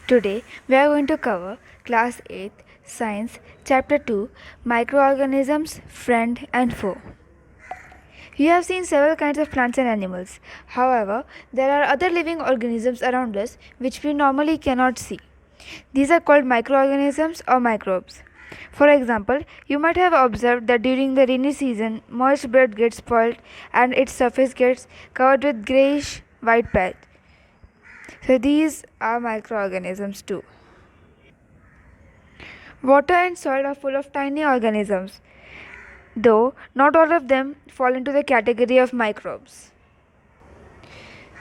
Today we are going to cover Class 8 Science Chapter 2 Microorganisms Friend and Foe. You have seen several kinds of plants and animals. However, there are other living organisms around us which we normally cannot see. These are called microorganisms or microbes. For example, you might have observed that during the rainy season, moist bread gets spoiled and its surface gets covered with grayish white patch. So these are microorganisms too. Water and soil are full of tiny organisms, though not all of them fall into the category of microbes.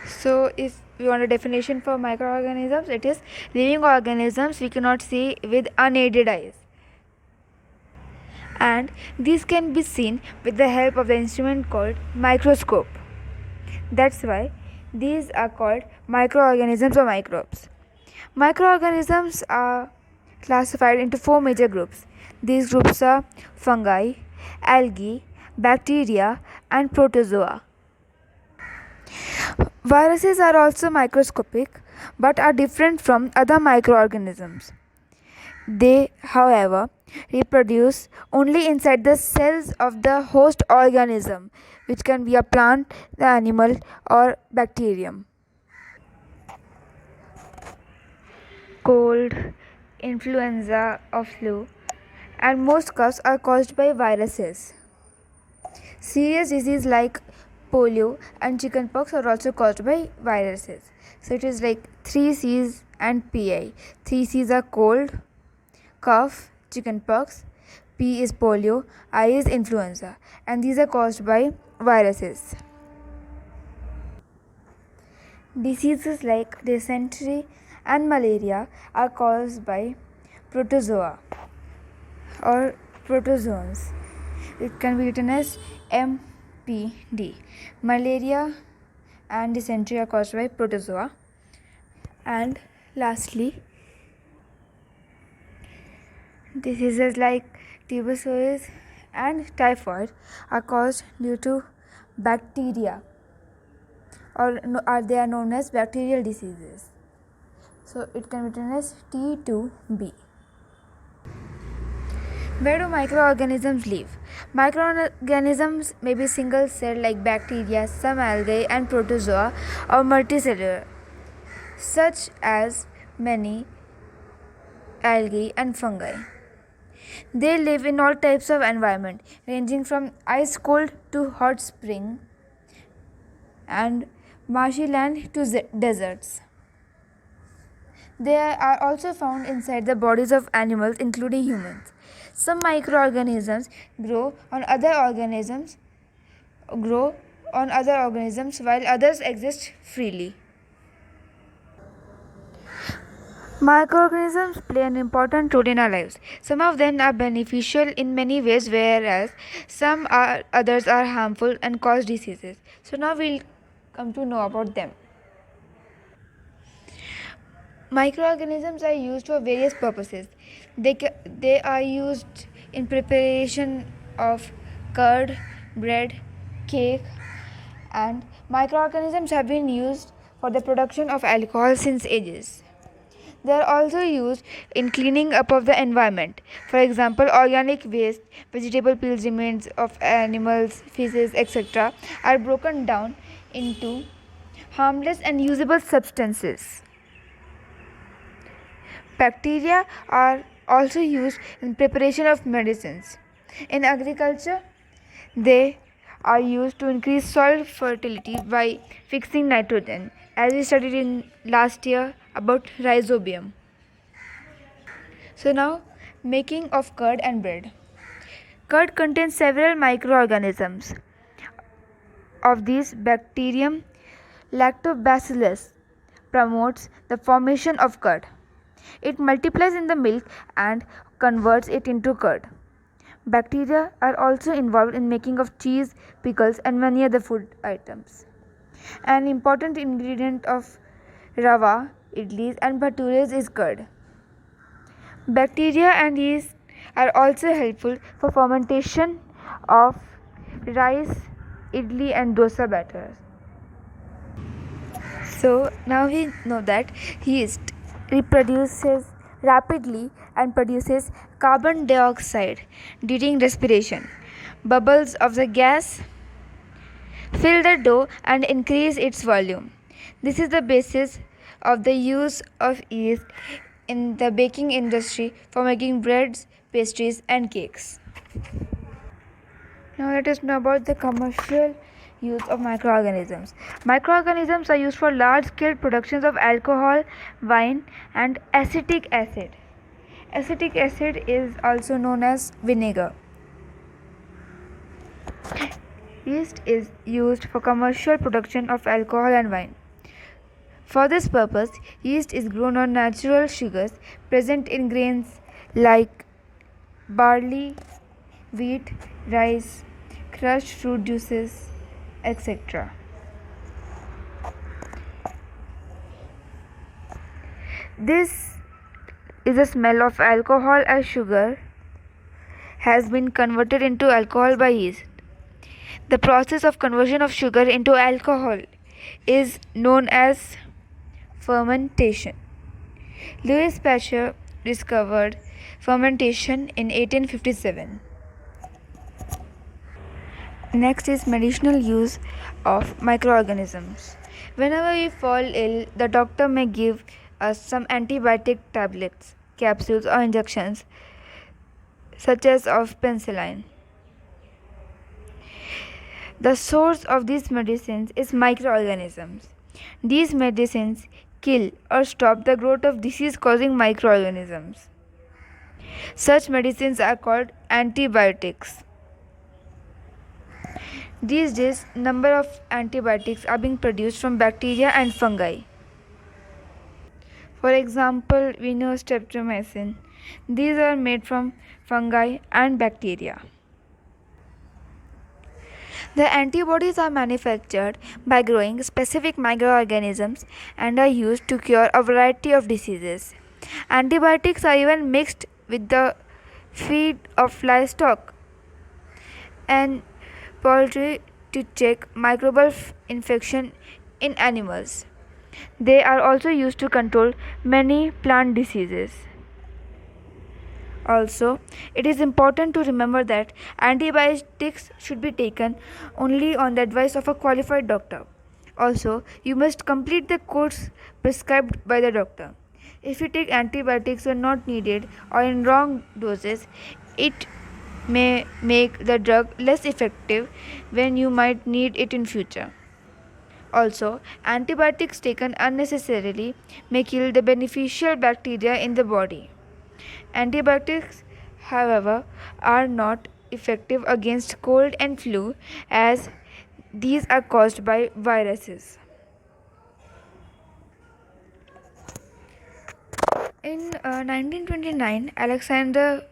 So, if we want a definition for microorganisms, it is living organisms we cannot see with unaided eyes. And these can be seen with the help of the instrument called microscope. That's why these are called microorganisms or microbes. Microorganisms are classified into four major groups. These groups are fungi, algae, bacteria, and protozoa. Viruses are also microscopic but are different from other microorganisms. They, however, reproduce only inside the cells of the host organism, which can be a plant, the animal, or bacterium. Cold, influenza, or flu, and most coughs are caused by viruses. Serious diseases like polio and chickenpox are also caused by viruses. So it is like 3 C's and PI. 3 C's are cold, cough, chickenpox, P is polio, I is influenza, and these are caused by viruses. Diseases like dysentery and malaria are caused by protozoa or protozoans. It can be written as MPD. Malaria and dysentery are caused by protozoa. And lastly, diseases like tuberculosis and typhoid are caused due to bacteria, or they are known as bacterial diseases. So it can be written as T2B. Where do microorganisms live? Microorganisms may be single celled like bacteria, some algae, and protozoa, or multicellular, such as many algae and fungi. They live in all types of environment, ranging from ice cold to hot spring and marshy land to deserts. They are also found inside the bodies of animals, including humans. Some microorganisms grow on other organisms while others exist freely. Microorganisms play an important role in our lives. Some of them are beneficial in many ways, whereas others are harmful and cause diseases. So now we'll come to know about them. Microorganisms are used for various purposes. They are used in preparation of curd, bread, cake, and microorganisms have been used for the production of alcohol since ages. They are also used in cleaning up of the environment. For example, organic waste, vegetable peels, remains of animals, feces, etc. are broken down into harmless and usable substances. Bacteria are also used in preparation of medicines. In agriculture, they are used to increase soil fertility by fixing nitrogen, as we studied in last year about rhizobium. So now, making of curd and bread. Curd contains several microorganisms. Of these, bacterium lactobacillus promotes the formation of curd. It multiplies in the milk and converts it into curd. Bacteria are also involved in making of cheese, pickles, and many other food items. An important ingredient of rava, idlis, and bhatures is curd. Bacteria and yeast are also helpful for fermentation of rice, idli, and dosa batters. So now we know that yeast reproduces rapidly and produces carbon dioxide during respiration. Bubbles of the gas fill the dough and increase its volume. This is the basis of the use of yeast in the baking industry for making breads, pastries, and cakes. Now let us know about the commercial use of microorganisms. Microorganisms are used for large-scale productions of alcohol, wine, and acetic acid. Acetic acid is also known as vinegar. Yeast is used for commercial production of alcohol and wine. For this purpose, yeast is grown on natural sugars present in grains like barley, wheat, rice, crushed fruit juices, etc. This is the smell of alcohol as sugar has been converted into alcohol by yeast. The process of conversion of sugar into alcohol is known as fermentation. Louis Pasteur discovered fermentation in 1857. Next is medicinal use of microorganisms. Whenever we fall ill, the doctor may give us some antibiotic tablets, capsules, or injections, such as of penicillin. The source of these medicines is microorganisms. These medicines kill or stop the growth of disease-causing microorganisms. Such medicines are called antibiotics. These days, number of antibiotics are being produced from bacteria and fungi. For example, we know streptomycin. These are made from fungi and bacteria. The antibodies are manufactured by growing specific microorganisms and are used to cure a variety of diseases. Antibiotics are even mixed with the feed of livestock and poultry to check microbial infection in animals. They are also used to control many plant diseases. Also, it is important to remember that antibiotics should be taken only on the advice of a qualified doctor. Also, you must complete the course prescribed by the doctor. If you take antibiotics when not needed or in wrong doses, it may make the drug less effective when you might need it in future. Also, antibiotics taken unnecessarily may kill the beneficial bacteria in the body. Antibiotics, however, are not effective against cold and flu as these are caused by viruses. In 1929, Alexander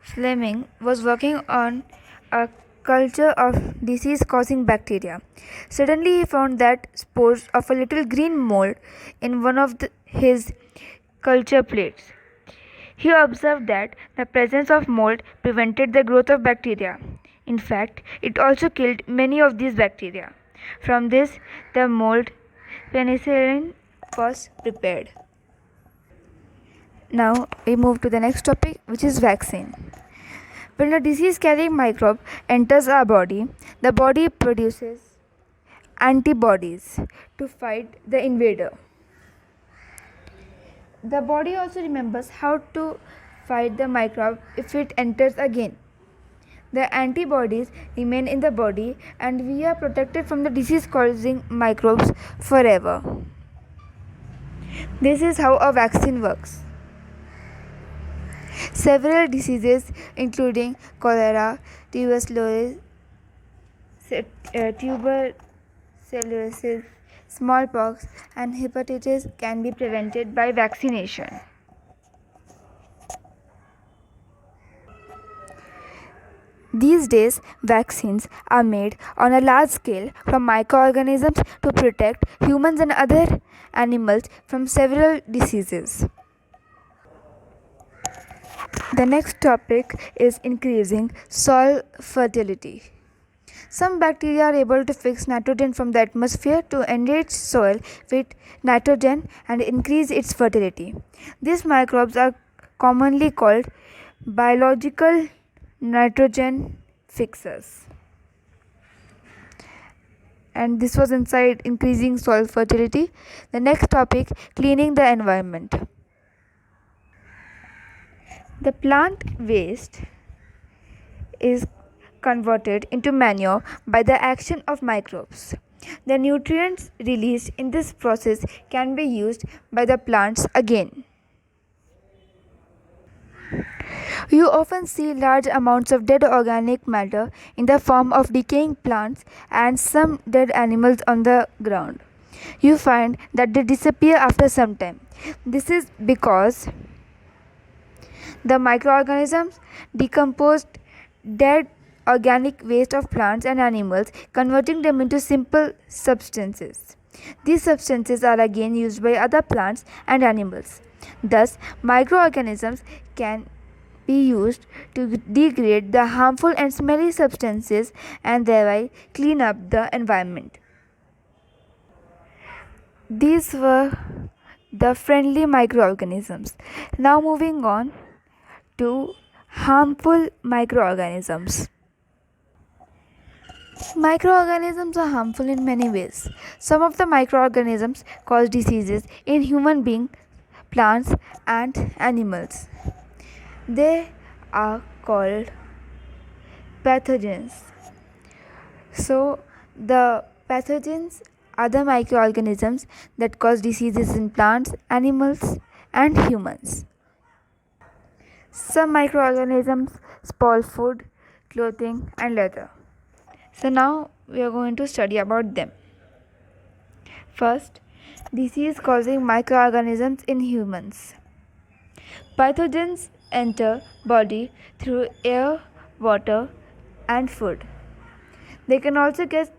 Fleming was working on a culture of disease-causing bacteria. Suddenly, he found that spores of a little green mold in one of his culture plates. He observed that the presence of mold prevented the growth of bacteria. In fact, it also killed many of these bacteria. From this, the mold penicillin was prepared. Now we move to the next topic, which is vaccine. When a disease-carrying microbe enters our body, the body produces antibodies to fight the invader. The body also remembers how to fight the microbe if it enters again. The antibodies remain in the body and we are protected from the disease-causing microbes forever. This is how a vaccine works. Several diseases including cholera, tuberculosis, smallpox and hepatitis can be prevented by vaccination. These days, vaccines are made on a large scale from microorganisms to protect humans and other animals from several diseases. The next topic is increasing soil fertility. Some bacteria are able to fix nitrogen from the atmosphere to enrich soil with nitrogen and increase its fertility. These microbes are commonly called biological nitrogen fixers. And this was inside increasing soil fertility. The next topic, cleaning the environment. The plant waste is converted into manure by the action of microbes. The nutrients released in this process can be used by the plants again. You often see large amounts of dead organic matter in the form of decaying plants and some dead animals on the ground. You find that they disappear after some time. This is because the microorganisms decomposed dead organic waste of plants and animals, converting them into simple substances. These substances are again used by other plants and animals. Thus, microorganisms can be used to degrade the harmful and smelly substances and thereby clean up the environment. These were the friendly microorganisms. Now, moving on to harmful microorganisms. Microorganisms are harmful in many ways. Some of the microorganisms cause diseases in human beings, plants, and animals. They are called pathogens. So, the pathogens are the microorganisms that cause diseases in plants, animals, and humans. Some microorganisms spoil food, clothing, and leather. So now we are going to study about them. First, disease causing microorganisms in humans. Pathogens enter body through air, water, and food. They can also get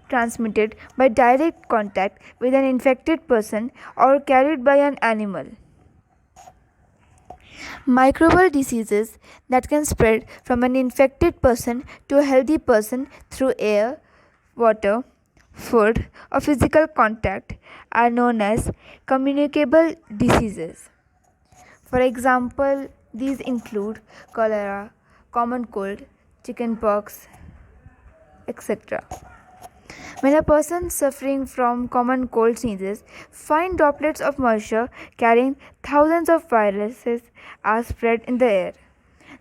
transmitted by direct contact with an infected person or carried by an animal. Microbial diseases that can spread from an infected person to a healthy person through air, water, food, or physical contact are known as communicable diseases. For example, these include cholera, common cold, chickenpox, etc. When a person suffering from common cold sneezes, fine droplets of moisture carrying thousands of viruses are spread in the air.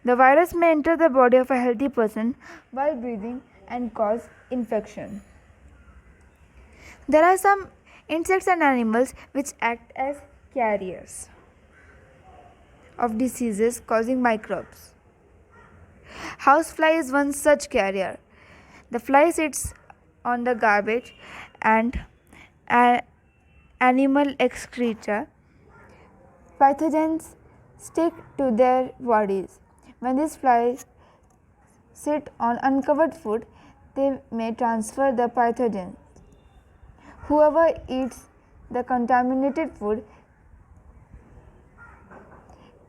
The virus may enter the body of a healthy person while breathing and cause infection. There are some insects and animals which act as carriers of diseases causing microbes. Housefly is one such carrier. The fly sits on the garbage and animal excreta. Pathogens stick to their bodies. When these flies sit on uncovered food, they may transfer the pathogens. Whoever eats the contaminated food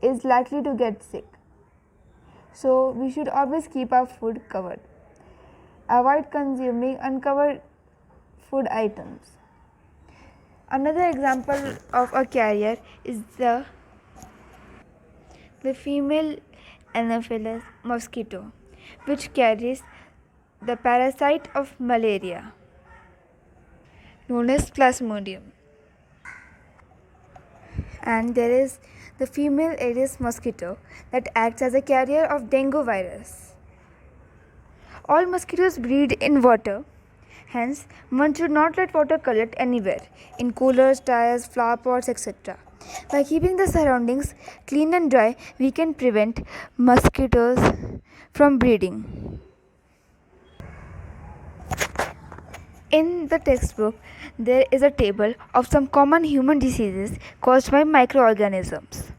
is likely to get sick. So we should always keep our food covered. Avoid consuming uncovered food items. Another example of a carrier is the female Anopheles mosquito, which carries the parasite of malaria, known as Plasmodium. And there is the female Aedes mosquito that acts as a carrier of dengue virus. All mosquitoes breed in water, hence one should not let water collect anywhere, in coolers, tires, flower pots, etc. By keeping the surroundings clean and dry, we can prevent mosquitoes from breeding. In the textbook, there is a table of some common human diseases caused by microorganisms.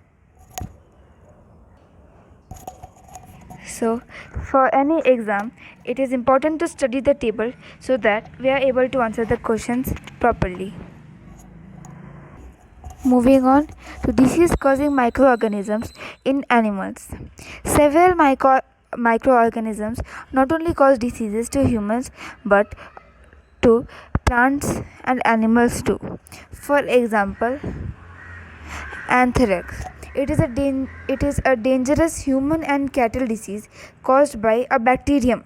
So, for any exam, it is important to study the table so that we are able to answer the questions properly. Moving on to disease causing microorganisms in animals. Several microorganisms not only cause diseases to humans but to plants and animals too. For example, anthrax. It is a dangerous human and cattle disease caused by a bacterium.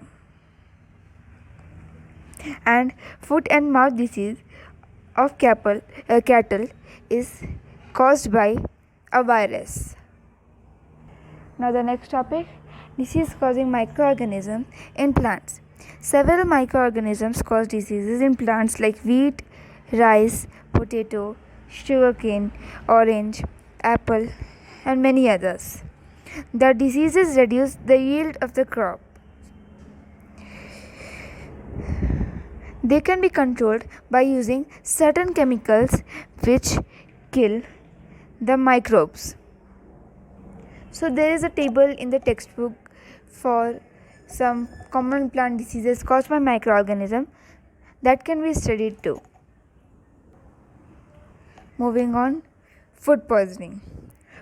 And foot and mouth disease of cattle is caused by a virus. Now the next topic, disease causing microorganisms in plants. Several microorganisms cause diseases in plants like wheat, rice, potato, sugarcane, orange, apple, and many others. The diseases reduce the yield of the crop. They can be controlled by using certain chemicals which kill the microbes. So there is a table in the textbook for some common plant diseases caused by microorganisms that can be studied too. Moving on, food poisoning.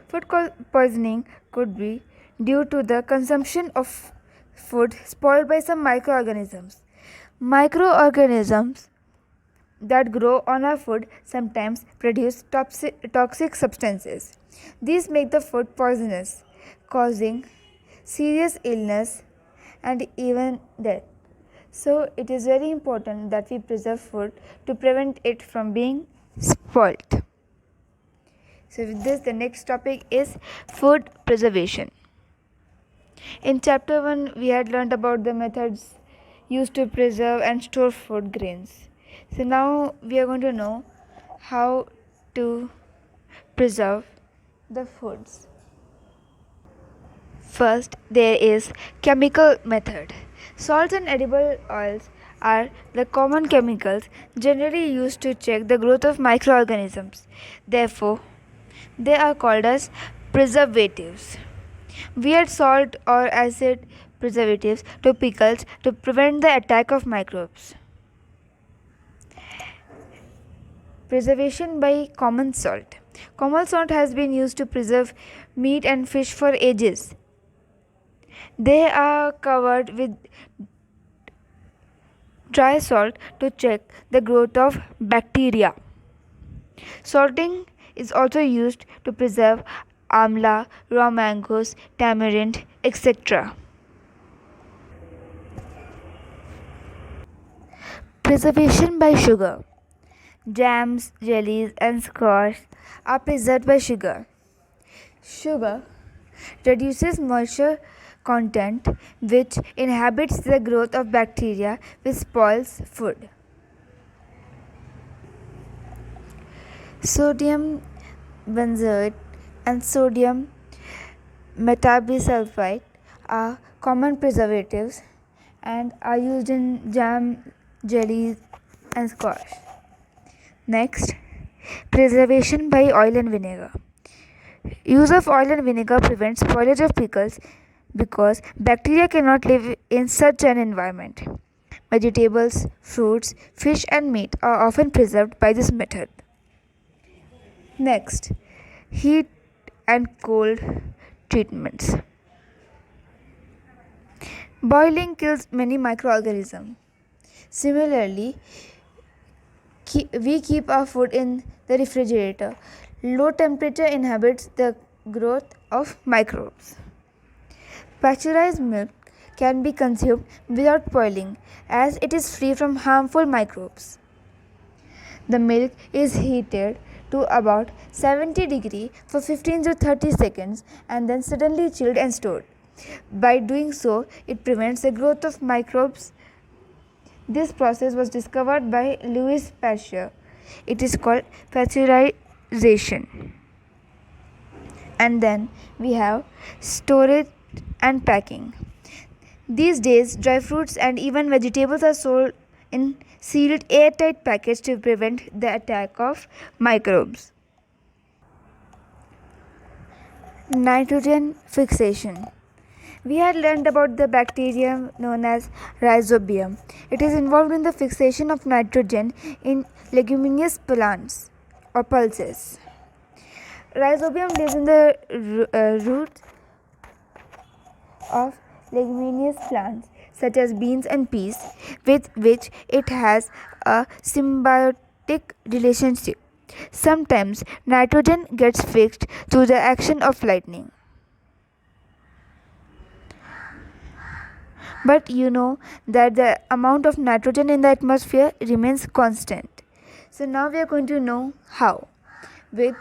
Food poisoning could be due to the consumption of food spoiled by some microorganisms. Microorganisms that grow on our food sometimes produce toxic substances. These make the food poisonous, causing serious illness and even death. So, it is very important that we preserve food to prevent it from being spoiled. So, with this, the next topic is food preservation. In chapter 1, we had learned about the methods used to preserve and store food grains. So now we are going to know how to preserve the foods. First, there is chemical method. Salts and edible oils are the common chemicals generally used to check the growth of microorganisms. Therefore, they are called as preservatives. We add salt or acid preservatives to pickles to prevent the attack of microbes. Preservation by common salt. Common salt has been used to preserve meat and fish for ages. They are covered with dry salt to check the growth of bacteria. Salting is also used to preserve amla, raw mangoes, tamarind, etc. Preservation by sugar. Jams, jellies, and squash are preserved by sugar. Sugar reduces moisture content, which inhibits the growth of bacteria which spoils food. Sodium benzoate and sodium metabisulfite are common preservatives and are used in jam, jellies, and squash. Next, preservation by oil and vinegar. Use of oil and vinegar prevents spoilage of pickles because bacteria cannot live in such an environment. Vegetables, fruits, fish, and meat are often preserved by this method. Next, heat and cold treatments. Boiling kills many microorganisms. Similarly, we keep our food in the refrigerator. Low temperature inhibits the growth of microbes. Pasteurized milk can be consumed without boiling as it is free from harmful microbes. The milk is heated to about 70 degrees for 15 to 30 seconds and then suddenly chilled and stored. By doing so, it prevents the growth of microbes. This process was discovered by Louis Pasteur. It is called pasteurization. And then we have storage and packing. These days, dry fruits and even vegetables are sold in sealed airtight packets to prevent the attack of microbes. Nitrogen fixation. We had learned about the bacterium known as rhizobium. It is involved in the fixation of nitrogen in leguminous plants or pulses. Rhizobium lives in the roots of leguminous plants such as beans and peas, with which it has a symbiotic relationship. Sometimes nitrogen gets fixed through the action of lightning. But you know that the amount of nitrogen in the atmosphere remains constant. So now we are going to know how with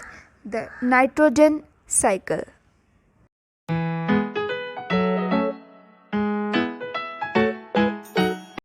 the nitrogen cycle.